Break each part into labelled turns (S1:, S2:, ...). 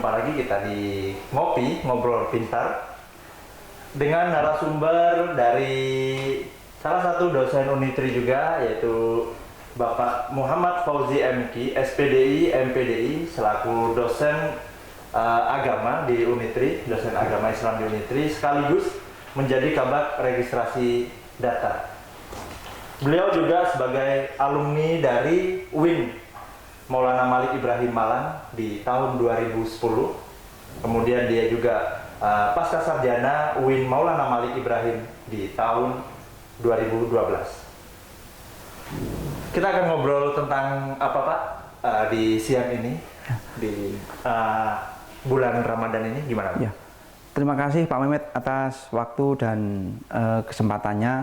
S1: jumpa lagi kita di Ngopi, Ngobrol Pintar dengan narasumber dari salah satu dosen Unitri juga, yaitu Bapak Muhammad Fauzi MK, SPDI, MPDI, selaku dosen agama di Unitri, dosen agama Islam di Unitri, sekaligus menjadi kabak registrasi data. Beliau juga sebagai alumni dari UIN Maulana Malik Ibrahim Malang di tahun 2010. Kemudian dia juga pasca sarjana UIN Maulana Malik Ibrahim di tahun 2012. Kita akan ngobrol tentang apa Pak di siang ini, di bulan Ramadan ini, gimana Pak?
S2: Ya. Terima kasih Pak Mehmet atas waktu dan kesempatannya.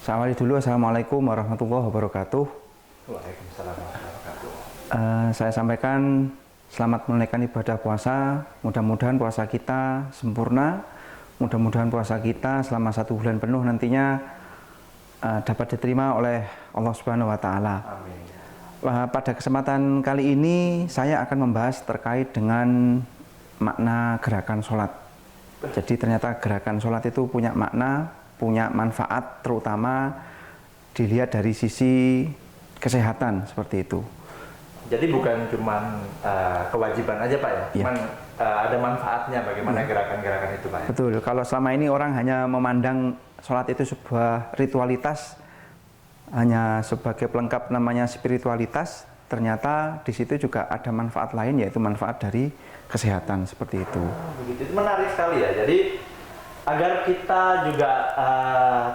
S2: Saya awali dulu. Assalamualaikum warahmatullahi wabarakatuh.
S1: Waalaikumsalam warahmatullahi wabarakatuh.
S2: Saya sampaikan selamat menunaikan ibadah puasa. Mudah-mudahan puasa kita sempurna. Mudah-mudahan puasa kita selama 1 bulan penuh nantinya dapat diterima oleh Allah Subhanahu wa Ta'ala.
S1: Amin.
S2: Pada kesempatan kali ini saya akan membahas terkait dengan makna gerakan sholat. Jadi ternyata gerakan sholat itu punya makna, punya manfaat, terutama dilihat dari sisi kesehatan seperti itu.
S1: Jadi bukan cuma kewajiban aja Pak ya, cuman ada manfaatnya bagaimana gerakan-gerakan itu Pak ya?
S2: Betul, kalau selama ini orang hanya memandang sholat itu sebuah ritualitas, hanya sebagai pelengkap namanya spiritualitas, ternyata di situ juga ada manfaat lain, yaitu manfaat dari kesehatan seperti itu.
S1: Begitu, itu menarik sekali ya. Jadi agar kita juga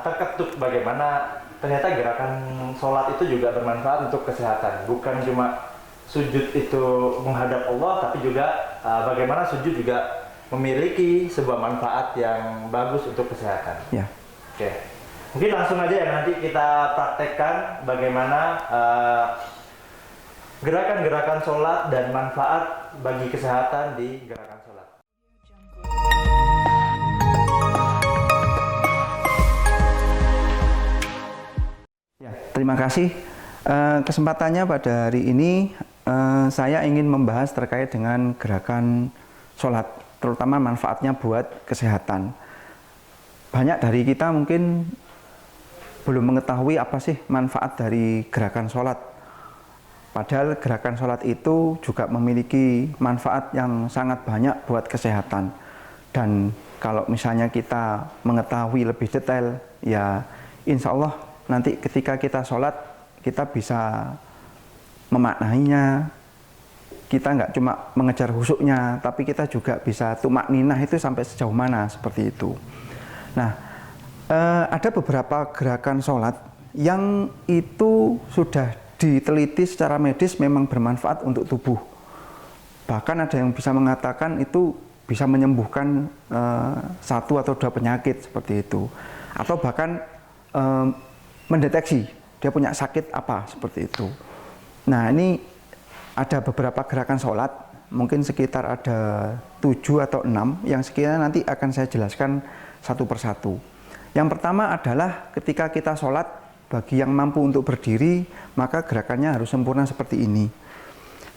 S1: terketuk bagaimana ternyata gerakan sholat itu juga bermanfaat untuk kesehatan. Bukan cuma sujud itu menghadap Allah, tapi juga bagaimana sujud juga memiliki sebuah manfaat yang bagus untuk kesehatan.
S2: Ya.
S1: Oke. Mungkin langsung aja ya, nanti kita praktekkan bagaimana gerakan-gerakan sholat dan manfaat bagi kesehatan di gerakan sholat.
S2: Terima kasih. Kesempatannya pada hari ini saya ingin membahas terkait dengan gerakan sholat, terutama manfaatnya buat kesehatan. Banyak dari kita mungkin belum mengetahui apa sih manfaat dari gerakan sholat. Padahal gerakan sholat itu juga memiliki manfaat yang sangat banyak buat kesehatan. Dan kalau misalnya kita mengetahui lebih detail, ya insya Allah nanti ketika kita sholat, kita bisa memaknainya. Kita nggak cuma mengejar khusyuknya, tapi kita juga bisa tumakninah itu sampai sejauh mana, seperti itu. Nah, ada beberapa gerakan sholat yang itu sudah diteliti secara medis memang bermanfaat untuk tubuh. Bahkan ada yang bisa mengatakan itu bisa menyembuhkan 1 atau 2 penyakit seperti itu. Atau bahkan mendeteksi dia punya sakit apa, seperti itu. Nah, ini ada beberapa gerakan sholat, mungkin sekitar ada 7 atau 6 yang sekiranya nanti akan saya jelaskan satu persatu. Yang pertama adalah ketika kita sholat, bagi yang mampu untuk berdiri, maka gerakannya harus sempurna seperti ini.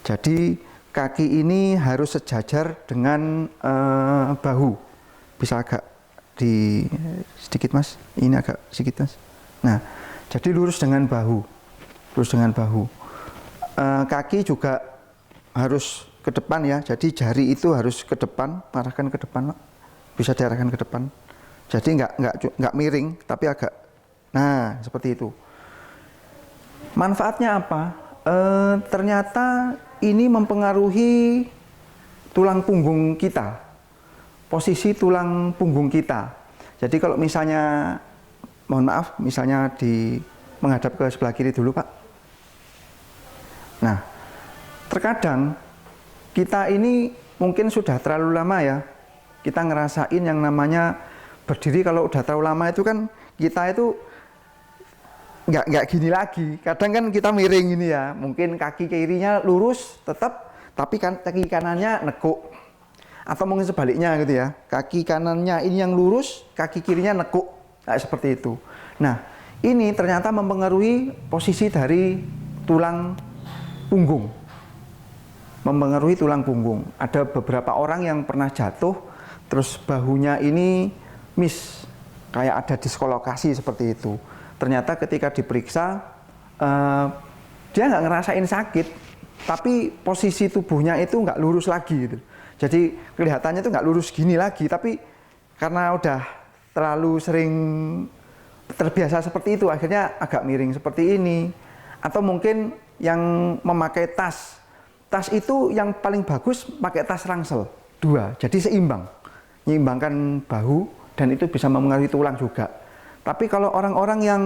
S2: Jadi kaki ini harus sejajar dengan bahu. Bisa agak di sedikit Mas, ini agak sedikit Mas. Nah, jadi lurus dengan bahu, lurus dengan bahu. Kaki juga harus ke depan ya. Jadi jari itu harus ke depan, arahkan ke depan, Pak. Bisa diarahkan ke depan. Jadi nggak miring, tapi agak. Nah, seperti itu. Manfaatnya apa? Ternyata ini mempengaruhi tulang punggung kita, posisi tulang punggung kita. Jadi kalau misalnya mohon maaf, misalnya menghadap ke sebelah kiri dulu Pak. Nah, terkadang kita ini mungkin sudah terlalu lama ya, kita ngerasain yang namanya berdiri. Kalau udah terlalu lama itu kan kita itu nggak gini lagi. Kadang kan kita miring ini ya, mungkin kaki kirinya lurus tetap, tapi kan kaki kanannya nekuk. Atau mungkin sebaliknya gitu ya, kaki kanannya ini yang lurus, kaki kirinya nekuk. Nah, seperti itu. Nah, ini ternyata mempengaruhi posisi dari tulang punggung. mempengaruhi tulang punggung. Ada beberapa orang yang pernah jatuh, terus bahunya ini miss, kayak ada dislokasi seperti itu. Ternyata ketika diperiksa, dia nggak ngerasain sakit, tapi posisi tubuhnya itu nggak lurus lagi gitu. Jadi kelihatannya itu nggak lurus gini lagi, tapi karena udah terlalu sering terbiasa seperti itu, akhirnya agak miring seperti ini. Atau mungkin yang memakai tas itu yang paling bagus pakai tas rangsel 2, jadi seimbang, menyeimbangkan bahu, dan itu bisa mempengaruhi tulang juga. Tapi kalau orang-orang yang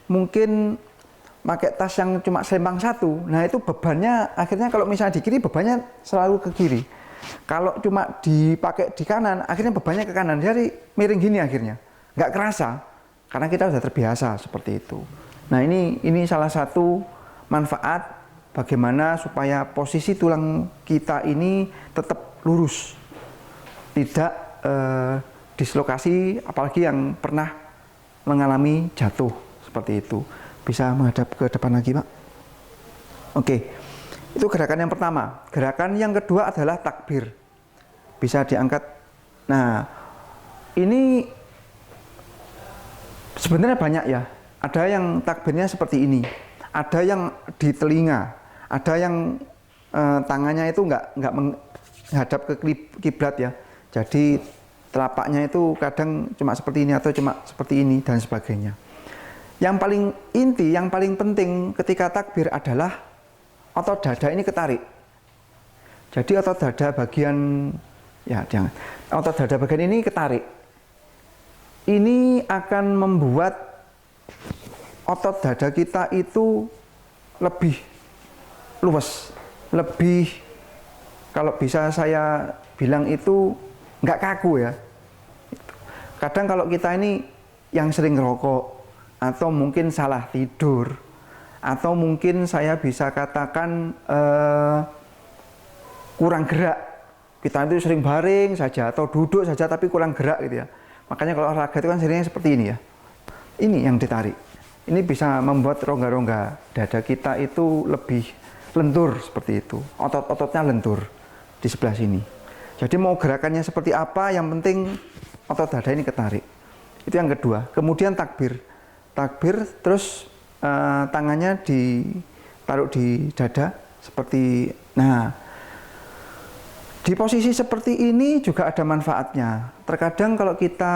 S2: mungkin pakai tas yang cuma selempang 1, nah itu bebannya akhirnya kalau misalnya di kiri bebannya selalu ke kiri. Kalau cuma dipakai di kanan, akhirnya bebannya ke kanan, jadi miring gini akhirnya, nggak kerasa karena kita sudah terbiasa seperti itu. Nah ini salah satu manfaat bagaimana supaya posisi tulang kita ini tetap lurus, tidak dislokasi, apalagi yang pernah mengalami jatuh seperti itu. Bisa menghadap ke depan lagi, Pak. Oke, itu gerakan yang pertama. Gerakan yang kedua adalah takbir. Bisa diangkat. Nah, ini sebenarnya banyak ya. Ada yang takbirnya seperti ini, ada yang di telinga, ada yang tangannya itu nggak menghadap ke kiblat ya. Jadi telapaknya itu kadang cuma seperti ini atau cuma seperti ini dan sebagainya. Yang paling inti, yang paling penting ketika takbir adalah otot dada ini ketarik. Jadi otot dada bagian otot dada bagian ini ketarik. Ini akan membuat otot dada kita itu lebih luwes, lebih, kalau bisa saya bilang itu nggak kaku ya. Kadang kalau kita ini yang sering ngerokok, atau mungkin salah tidur, atau mungkin saya bisa katakan kurang gerak, kita itu sering baring saja atau duduk saja tapi kurang gerak gitu ya. Makanya kalau olahraga itu kan seringnya seperti ini ya, ini yang ditarik. Ini bisa membuat rongga-rongga dada kita itu lebih lentur seperti itu, otot-ototnya lentur di sebelah sini. Jadi mau gerakannya seperti apa, yang penting otot dada ini ketarik. Itu yang kedua. Kemudian takbir, terus tangannya ditaruh di dada seperti, nah di posisi seperti ini juga ada manfaatnya. Terkadang kalau kita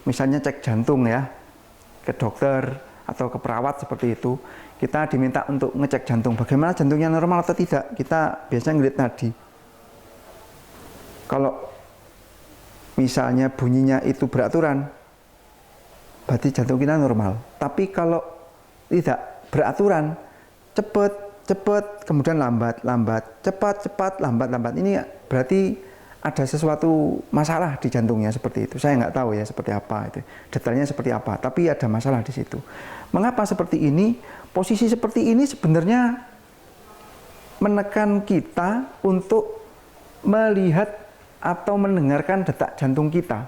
S2: misalnya cek jantung ya, ke dokter atau ke perawat seperti itu, kita diminta untuk ngecek jantung, bagaimana jantungnya normal atau tidak. Kita biasanya ngelihat nadi. Kalau misalnya bunyinya itu beraturan, berarti jantung kita normal. Tapi kalau tidak beraturan, cepat, kemudian lambat, cepat, lambat. Ini berarti ada sesuatu masalah di jantungnya seperti itu. Saya nggak tahu ya seperti apa itu, detailnya seperti apa. Tapi ada masalah di situ. Mengapa seperti ini? Posisi seperti ini sebenarnya menekan kita untuk melihat atau mendengarkan detak jantung kita.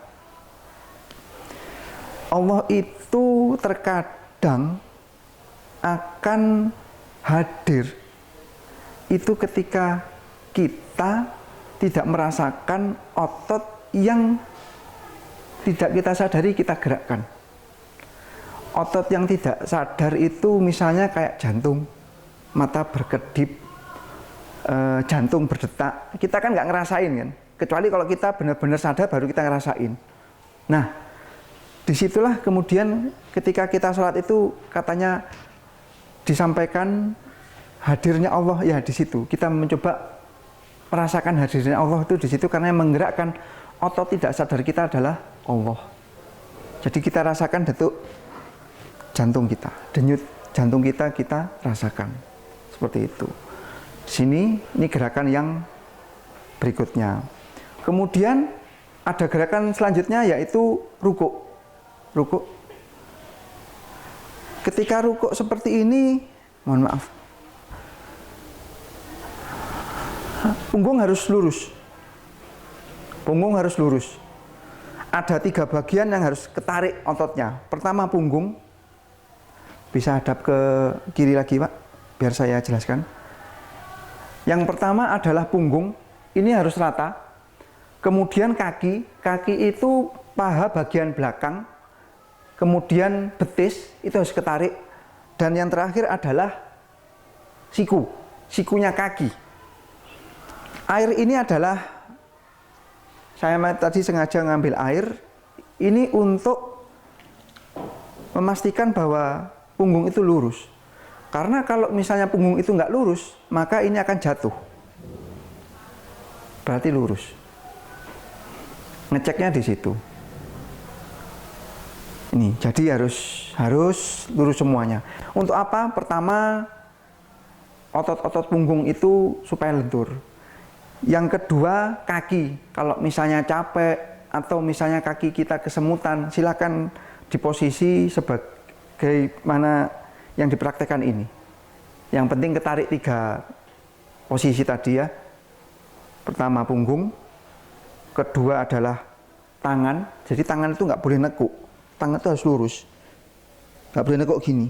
S2: Allah itu terkadang akan hadir itu ketika kita tidak merasakan otot yang tidak kita sadari kita gerakkan. Otot yang tidak sadar itu misalnya kayak jantung, mata berkedip, jantung berdetak. Kita kan nggak ngerasain kan, kecuali kalau kita benar-benar sadar baru kita ngerasain. Nah, disitulah kemudian ketika kita sholat itu katanya disampaikan hadirnya Allah ya di situ. Kita mencoba merasakan hadirnya Allah itu di situ karena yang menggerakkan otot tidak sadar kita adalah Allah. Jadi kita rasakan detuk jantung kita, denyut jantung kita rasakan seperti itu. Sini ini gerakan yang berikutnya. Kemudian ada gerakan selanjutnya yaitu rukuk. Ketika rukuk seperti ini, mohon maaf, punggung harus lurus. Ada 3 bagian yang harus ketarik ototnya. Pertama punggung, bisa hadap ke kiri lagi Pak, biar saya jelaskan. Yang pertama adalah punggung, ini harus rata. Kemudian kaki itu paha bagian belakang. Kemudian betis, itu harus ketarik. Dan yang terakhir adalah sikunya kaki. Air ini adalah, saya tadi sengaja ngambil air, ini untuk memastikan bahwa punggung itu lurus. Karena kalau misalnya punggung itu nggak lurus, maka ini akan jatuh. Berarti lurus. Ngeceknya di situ. Ini, jadi harus lurus semuanya. Untuk apa? Pertama, otot-otot punggung itu supaya lentur. Yang kedua, kaki. Kalau misalnya capek atau misalnya kaki kita kesemutan, silakan di posisi sebagaimana yang dipraktekkan ini. Yang penting ketarik 3 posisi tadi ya. Pertama punggung, kedua adalah tangan. Jadi tangan itu nggak boleh nekuk. Tangan itu harus lurus. Nggak boleh nekuk gini.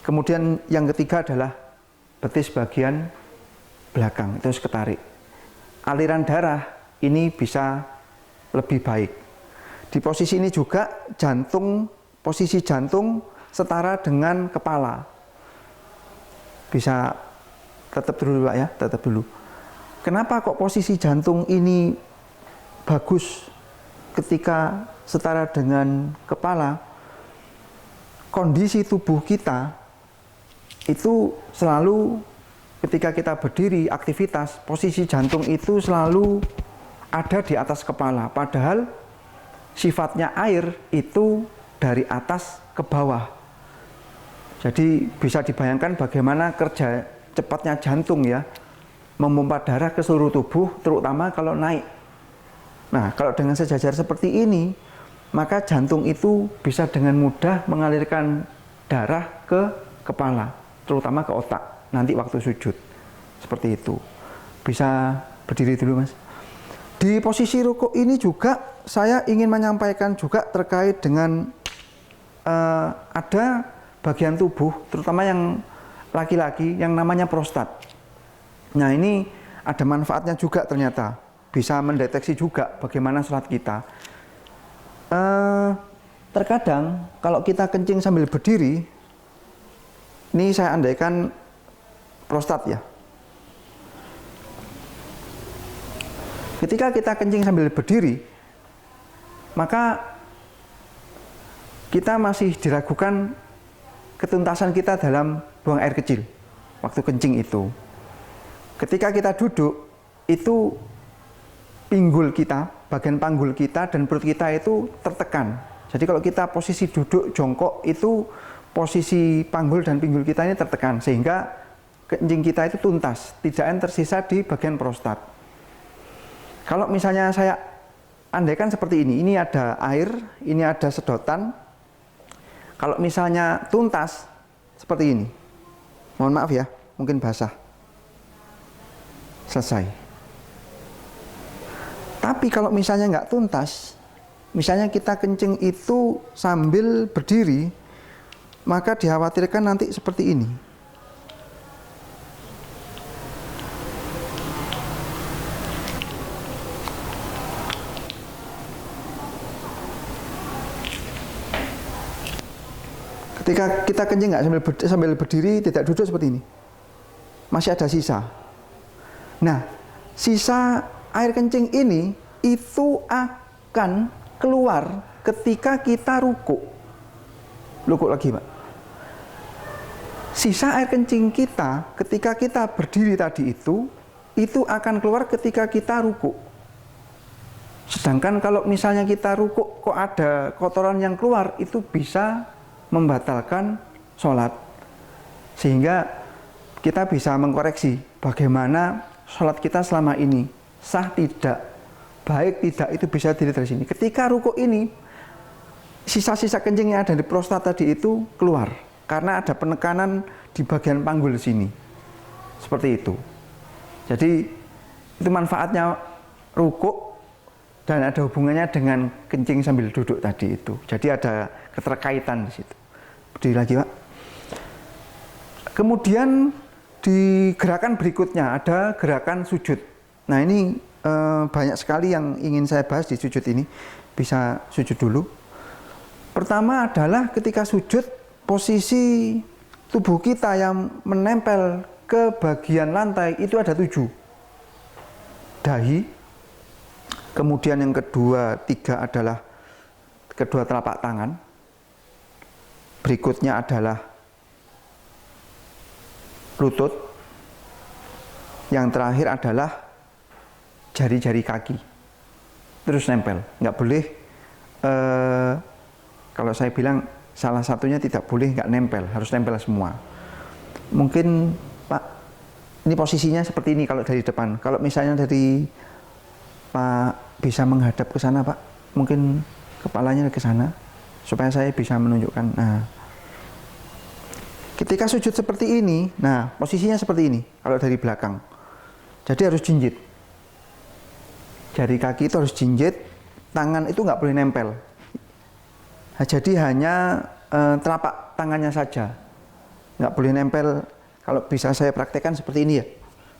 S2: Kemudian yang ketiga adalah betis bagian belakang. Itu harus ketarik. Aliran darah ini bisa lebih baik. Di posisi ini juga posisi jantung setara dengan kepala. Bisa tetap dulu Pak ya, tetap dulu. Kenapa kok posisi jantung ini bagus ketika setara dengan kepala? Kondisi tubuh kita itu selalu ketika kita berdiri aktivitas, posisi jantung itu selalu ada di atas kepala. Padahal sifatnya air itu dari atas ke bawah. Jadi bisa dibayangkan bagaimana kerja cepatnya jantung ya, memompa darah ke seluruh tubuh, terutama kalau naik. Nah, kalau dengan sejajar seperti ini, maka jantung itu bisa dengan mudah mengalirkan darah ke kepala, terutama ke otak, nanti waktu sujud. Seperti itu. Bisa berdiri dulu Mas. Di posisi rukuk ini juga saya ingin menyampaikan juga terkait dengan ada bagian tubuh, terutama yang laki-laki, yang namanya prostat. Nah ini ada manfaatnya juga ternyata, bisa mendeteksi juga bagaimana sholat kita. Terkadang kalau kita kencing sambil berdiri, ini saya andaikan prostat ya. Ketika kita kencing sambil berdiri, maka kita masih diragukan ketuntasan kita dalam buang air kecil waktu kencing itu. Ketika kita duduk, itu pinggul kita, bagian panggul kita dan perut kita itu tertekan. Jadi kalau kita posisi duduk jongkok itu posisi panggul dan pinggul kita ini tertekan sehingga kencing kita itu tuntas, tidak yang tersisa di bagian prostat. Kalau misalnya saya andaikan seperti ini ada air, ini ada sedotan. Kalau misalnya tuntas seperti ini, mohon maaf ya, mungkin basah. Selesai. Tapi kalau misalnya nggak tuntas, misalnya kita kencing itu sambil berdiri, maka dikhawatirkan nanti seperti ini. Ketika kita kencing nggak sambil berdiri, tidak duduk seperti ini, masih ada sisa. Nah, sisa air kencing ini itu akan keluar ketika kita rukuk. Rukuk lagi, Pak. Sisa air kencing kita ketika kita berdiri tadi itu akan keluar ketika kita rukuk. Sedangkan kalau misalnya kita rukuk kok ada kotoran yang keluar, itu bisa membatalkan sholat. Sehingga kita bisa mengkoreksi bagaimana sholat kita selama ini sah tidak, baik tidak, itu bisa dilihat dari sini. Ketika rukuk ini, sisa-sisa kencing yang ada di prostat tadi itu keluar karena ada penekanan di bagian panggul sini. Seperti itu. Jadi itu manfaatnya rukuk dan ada hubungannya dengan kencing sambil duduk tadi itu. Jadi ada keterkaitan di situ. Berdiri lagi, Pak. Kemudian di gerakan berikutnya ada gerakan sujud. Nah ini banyak sekali yang ingin saya bahas di sujud ini. Bisa sujud dulu. Pertama adalah ketika sujud, posisi tubuh kita yang menempel ke bagian lantai itu ada 7. Dahi. Kemudian yang kedua, 3 adalah kedua telapak tangan. Berikutnya adalah lutut. Yang terakhir adalah jari-jari kaki. Terus nempel. Nggak boleh, kalau saya bilang salah satunya tidak boleh nggak nempel, harus nempel semua. Mungkin Pak, ini posisinya seperti ini kalau dari depan. Kalau misalnya dari Pak bisa menghadap ke sana Pak, mungkin kepalanya ke sana, supaya saya bisa menunjukkan. Nah, ketika sujud seperti ini, nah posisinya seperti ini kalau dari belakang. Jadi harus jinjit. Jari kaki itu harus jinjit, tangan itu nggak boleh nempel. Nah, jadi hanya telapak tangannya saja, nggak boleh nempel. Kalau bisa saya praktekkan seperti ini ya,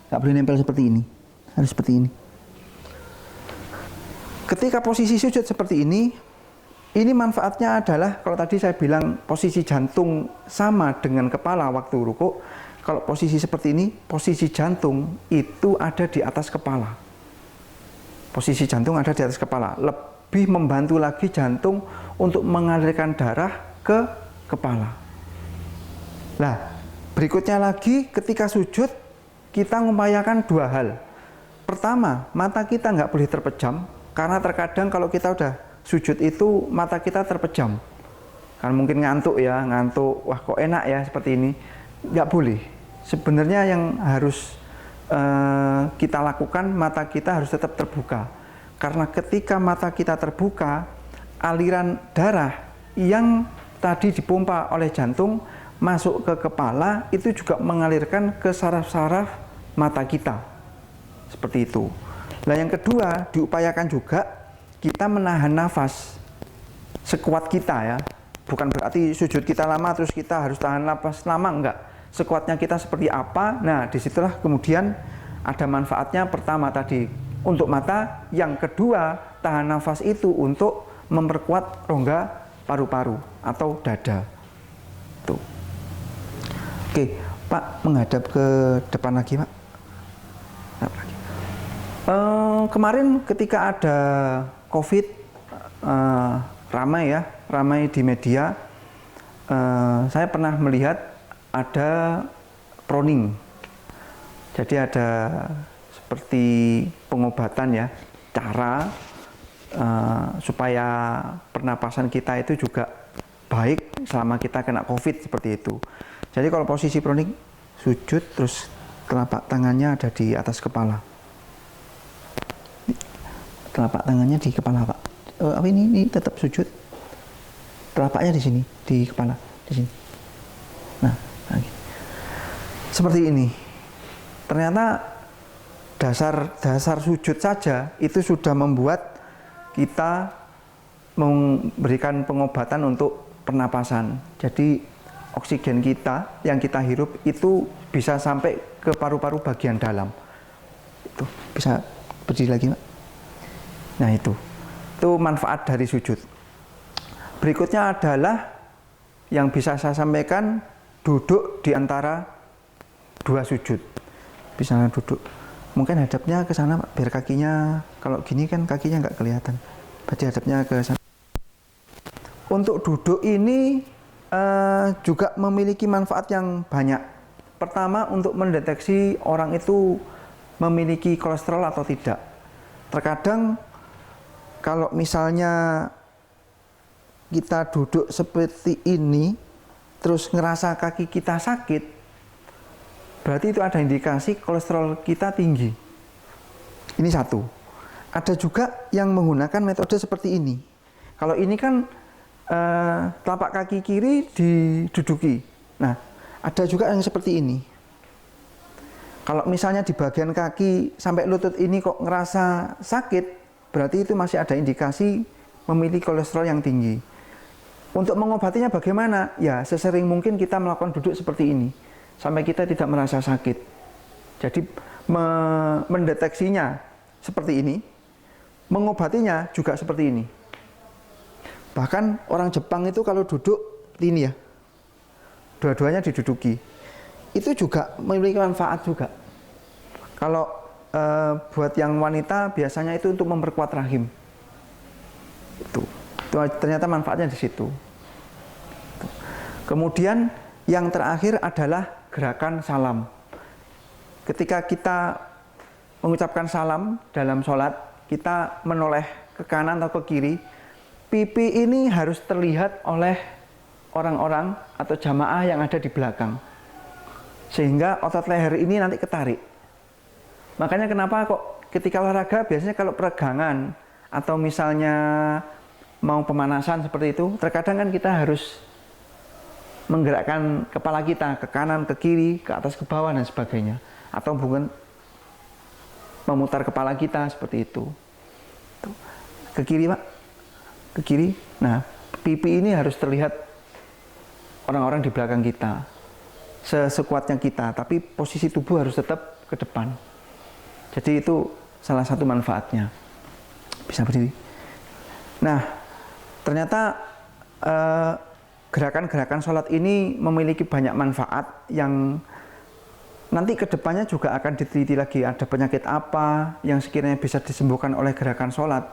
S2: nggak boleh nempel seperti ini, harus seperti ini. Ketika posisi sujud seperti ini manfaatnya adalah, kalau tadi saya bilang posisi jantung sama dengan kepala waktu ruku, kalau posisi seperti ini, posisi jantung itu ada di atas kepala. Posisi jantung ada di atas kepala, lebih membantu lagi jantung untuk mengalirkan darah ke kepala. Nah, berikutnya lagi ketika sujud, kita mengupayakan 2 hal. Pertama, mata kita nggak boleh terpejam, karena terkadang kalau kita udah sujud itu mata kita terpejam. Kan mungkin ngantuk ya, wah kok enak ya seperti ini. Nggak boleh. Sebenarnya yang harus kita lakukan, mata kita harus tetap terbuka. Karena ketika mata kita terbuka, aliran darah yang tadi dipompa oleh jantung masuk ke kepala, itu juga mengalirkan ke saraf-saraf mata kita. Seperti itu. Nah yang kedua, diupayakan juga kita menahan nafas sekuat kita ya. Bukan berarti sujud kita lama terus kita harus tahan nafas lama, enggak. Sekuatnya kita seperti apa, nah disitulah kemudian ada manfaatnya. Pertama tadi untuk mata, yang kedua tahan nafas itu untuk memperkuat rongga paru-paru atau dada. Tuh. Oke, Pak menghadap ke depan lagi Pak. Kemarin ketika ada COVID, ramai di media, saya pernah melihat ada proning. Jadi ada seperti pengobatan ya, cara supaya pernapasan kita itu juga baik selama kita kena COVID seperti itu. Jadi kalau posisi proning, sujud terus telapak tangannya ada di atas kepala. Telapak tangannya di kepala Pak. Ini tetap sujud. Telapaknya di sini, di kepala, di sini. Nah, seperti ini. Ternyata dasar sujud saja itu sudah membuat kita memberikan pengobatan untuk pernapasan. Jadi oksigen kita yang kita hirup itu bisa sampai ke paru-paru bagian dalam. Itu bisa berdiri lagi, Pak. Nah itu manfaat dari sujud. Berikutnya adalah yang bisa saya sampaikan, duduk di antara 2 sujud. Bisa duduk. Mungkin hadapnya ke sana Pak, biar kakinya, kalau gini kan kakinya nggak kelihatan. Berarti hadapnya ke sana. Untuk duduk ini juga memiliki manfaat yang banyak. Pertama, untuk mendeteksi orang itu memiliki kolesterol atau tidak. Terkadang kalau misalnya kita duduk seperti ini, terus ngerasa kaki kita sakit, berarti itu ada indikasi kolesterol kita tinggi. Ini satu. Ada juga yang menggunakan metode seperti ini. Kalau ini kan telapak kaki kiri diduduki. Nah, ada juga yang seperti ini. Kalau misalnya di bagian kaki sampai lutut ini kok ngerasa sakit, berarti itu masih ada indikasi memiliki kolesterol yang tinggi. Untuk mengobatinya bagaimana? Ya, sesering mungkin kita melakukan duduk seperti ini. sampai kita tidak merasa sakit. Jadi mendeteksinya seperti ini, mengobatinya juga seperti ini. Bahkan orang Jepang itu kalau duduk ini ya, dua-duanya diduduki, itu juga memiliki manfaat juga. Kalau buat yang wanita biasanya itu untuk memperkuat rahim. Itu ternyata manfaatnya di situ. Kemudian yang terakhir adalah gerakan salam. Ketika kita mengucapkan salam dalam sholat, kita menoleh ke kanan atau ke kiri, pipi ini harus terlihat oleh orang-orang atau jamaah yang ada di belakang. Sehingga otot leher ini nanti ketarik. Makanya kenapa kok ketika olahraga biasanya kalau peregangan atau misalnya mau pemanasan seperti itu, terkadang kan kita harus menggerakkan kepala kita ke kanan, ke kiri, ke atas, ke bawah dan sebagainya. Atau bukan memutar kepala kita seperti itu. Ke kiri, Pak. Ke kiri. Nah, pipi ini harus terlihat orang-orang di belakang kita. Sekuatnya kita, tapi posisi tubuh harus tetap ke depan. Jadi itu salah satu manfaatnya. Bisa berdiri. Nah, ternyata gerakan-gerakan sholat ini memiliki banyak manfaat yang nanti kedepannya juga akan diteliti lagi. Ada penyakit apa yang sekiranya bisa disembuhkan oleh gerakan sholat.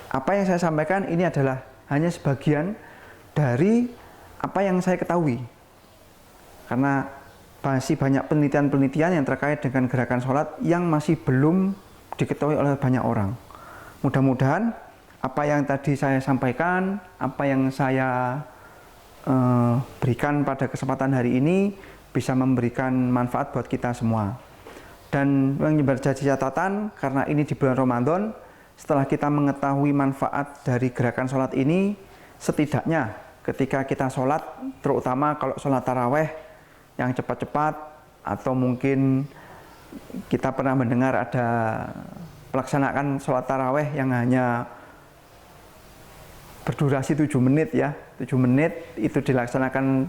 S2: Apa yang saya sampaikan ini adalah hanya sebagian dari apa yang saya ketahui. Karena masih banyak penelitian-penelitian yang terkait dengan gerakan sholat yang masih belum diketahui oleh banyak orang. Mudah-mudahan apa yang tadi saya sampaikan, apa yang saya berikan pada kesempatan hari ini bisa memberikan manfaat buat kita semua. Dan yang berjadi catatan, karena ini di bulan Ramadan, setelah kita mengetahui manfaat dari gerakan sholat ini, setidaknya ketika kita sholat, terutama kalau sholat taraweh yang cepat-cepat, atau mungkin kita pernah mendengar ada pelaksanaan sholat taraweh yang hanya berdurasi 7 menit ya, 7 menit itu dilaksanakan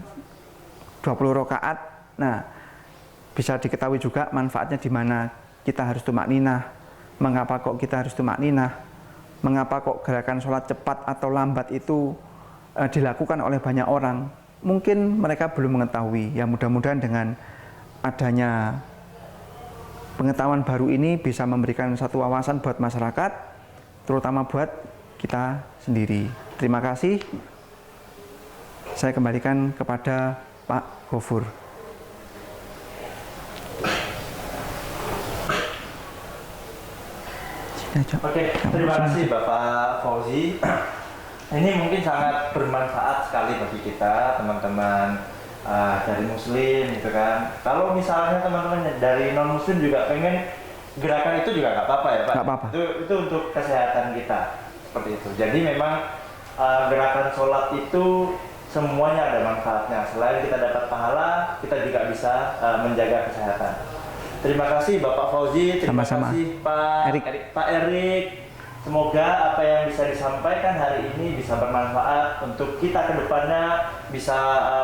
S2: 20 rakaat. Nah, bisa diketahui juga manfaatnya di mana kita harus tumakninah. Mengapa kok kita harus tumakninah? Mengapa kok gerakan sholat cepat atau lambat itu dilakukan oleh banyak orang? Mungkin mereka belum mengetahui. Ya mudah-mudahan dengan adanya pengetahuan baru ini bisa memberikan satu wawasan buat masyarakat, terutama buat kita sendiri. Terima kasih. Saya kembalikan kepada Pak Gofur.
S1: Oke, terima kasih Bapak Fauzi. Ini mungkin sangat bermanfaat sekali bagi kita, teman-teman dari Muslim, gitu kan. Kalau misalnya teman-teman dari non-Muslim juga pengen gerakan itu juga nggak apa-apa ya Pak?
S2: Nggak apa-apa.
S1: Itu untuk kesehatan kita, seperti itu. Jadi memang gerakan sholat itu semuanya ada manfaatnya. Selain kita dapat pahala, kita juga bisa menjaga kesehatan. Terima kasih Bapak Fauzi, terima
S2: Sama-sama.
S1: kasih Pak Erik. Semoga apa yang bisa disampaikan hari ini bisa bermanfaat untuk kita ke depannya, bisa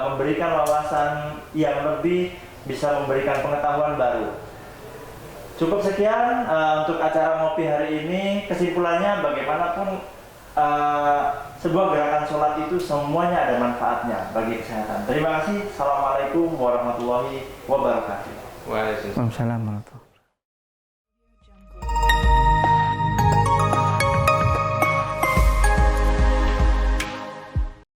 S1: memberikan wawasan yang lebih, bisa memberikan pengetahuan baru. Cukup sekian untuk acara ngopi hari ini. Kesimpulannya bagaimanapun sebuah gerakan sholat itu semuanya ada manfaatnya bagi kesehatan. Terima kasih. Assalamualaikum warahmatullahi wabarakatuh.
S2: Waalaikumsalam warahmatullahi wabarakatuh.